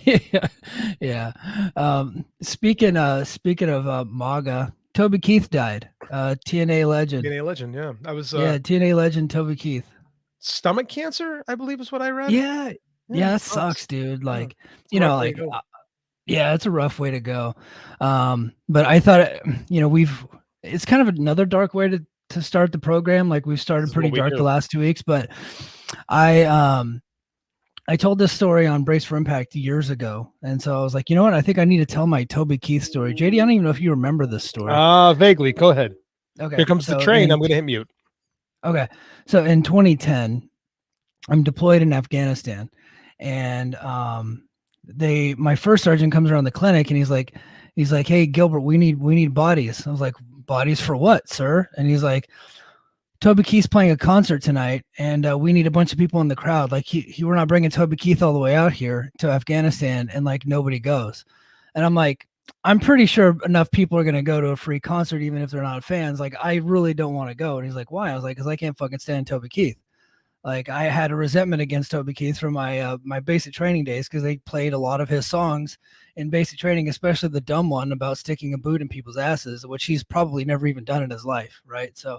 Yeah, yeah. Speaking of MAGA, Toby Keith died. TNA legend. DNA legend. Yeah, I was Yeah, TNA legend Toby Keith. stomach cancer, I believe is what I read. Yeah, Yeah, yeah, that sucks. sucks, dude. Yeah, Like, it's a rough way to go. yeah, it's a rough way to go. But I thought, we've it's kind of another dark way to start the program. Like we've This started is what pretty we dark the do. last 2 weeks, but I um I told this story on Brace for Impact years ago, and so I was like, you know what? I think I need to tell my Toby Keith story. JD, I don't even know if you remember this story. Vaguely. Go ahead. Here Okay, comes the train. I'm going to hit mute. okay, so in 2010, I'm deployed in Afghanistan, and my first sergeant comes around the clinic, and he's like, hey Gilbert, we need bodies. I was like, bodies for what, sir? And he's like, Toby Keith's playing a concert tonight, and we need a bunch of people in the crowd. Like we're not bringing Toby Keith all the way out here to Afghanistan, and like nobody goes. And I'm like, I'm pretty sure enough people are gonna go to a free concert, even if they're not fans. Like I really don't want to go. And he's like, why? I was like, because I can't fucking stand Toby Keith. Like I had a resentment against Toby Keith from my basic training days because they played a lot of his songs in basic training, especially the dumb one about sticking a boot in people's asses, which he's probably never even done in his life, right? So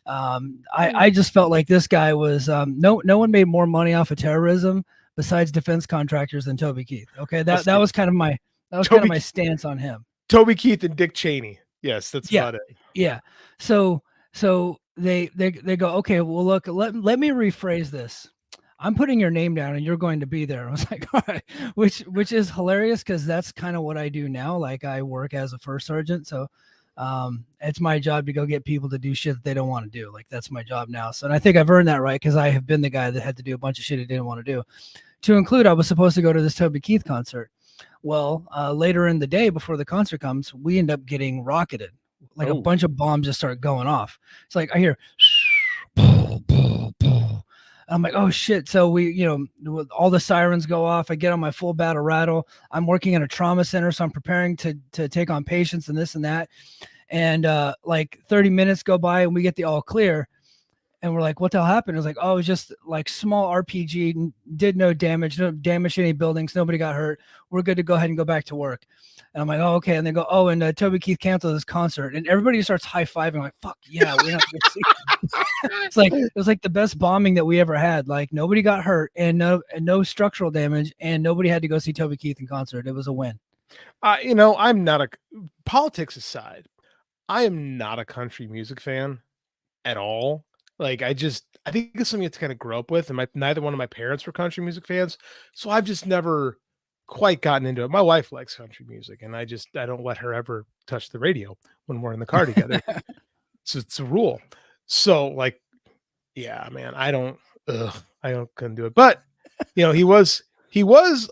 I just felt like this guy was no one made more money off of terrorism besides defense contractors than Toby Keith. Okay, that was kind of my Toby stance on him. Toby Keith and Dick Cheney. Yes, that's Yeah, about it. yeah. So they go, okay, well look, let me rephrase this. I'm putting your name down and you're going to be there. I was like, all right, which is hilarious because that's kind of what I do now. Like I work as a first sergeant, so it's my job to go get people to do shit that they don't want to do. Like that's my job now. So and I think I've earned that right because I have been the guy that had to do a bunch of shit he didn't want to do. To include, I was supposed to go to this Toby Keith concert. Well, later in the day before the concert comes, we end up getting rocketed. Like a bunch of bombs just start going off. It's like I hear I'm like, oh shit. So all the sirens go off. I get on my full battle rattle. I'm working in a trauma center, so I'm preparing to take on patients and this and that. And like 30 minutes go by and we get the all clear. And we're like, what the hell happened? It was like, oh, it was just like small RPG, did no damage to any buildings. Nobody got hurt. We're good to go ahead and go back to work. And I'm like, oh, okay. And they go, oh, and Toby Keith canceled this concert. And everybody starts high-fiving like, fuck yeah, we're not going to see it was like the best bombing that we ever had. Like nobody got hurt and no structural damage and nobody had to go see Toby Keith in concert. It was a win. I'm not politics aside, I am not a country music fan at all. Like I think it's something you have to kind of grow up with. And neither one of my parents were country music fans. So I've just never quite gotten into it. My wife likes country music and I don't let her ever touch the radio when we're in the car together. So it's a rule. So like, yeah, man, couldn't do it. But he was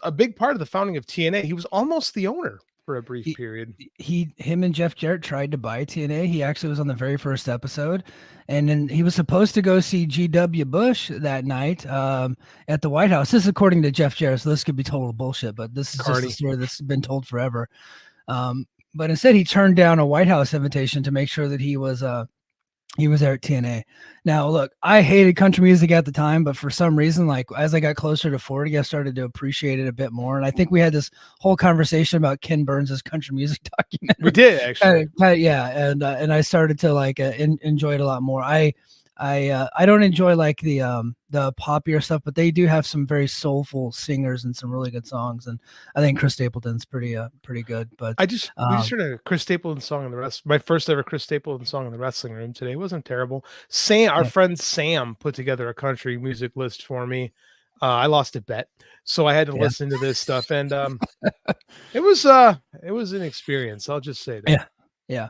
a big part of the founding of TNA. He was almost the owner for a brief period. Him and Jeff Jarrett tried to buy TNA. He actually was on the very first episode, and then he was supposed to go see G.W. Bush that night at the White House. This is according to Jeff Jarrett, so this could be total bullshit, but this is just a story that's been told forever. But instead, he turned down a White House invitation to make sure that he was there at TNA. Now, look, I hated country music at the time, but for some reason, like as I got closer to 40, I started to appreciate it a bit more. And I think we had this whole conversation about Ken Burns' country music documentary. We did actually, yeah, and I started to like enjoy it a lot more. I don't enjoy like the poppier stuff, but they do have some very soulful singers and some really good songs. And I think Chris Stapleton's pretty good. But we just heard a Chris Stapleton song in the rest. My first ever Chris Stapleton song in the wrestling room today. It wasn't terrible. Our friend Sam put together a country music list for me. I lost a bet, so I had to listen to this stuff, and it was an experience. I'll just say that. Yeah.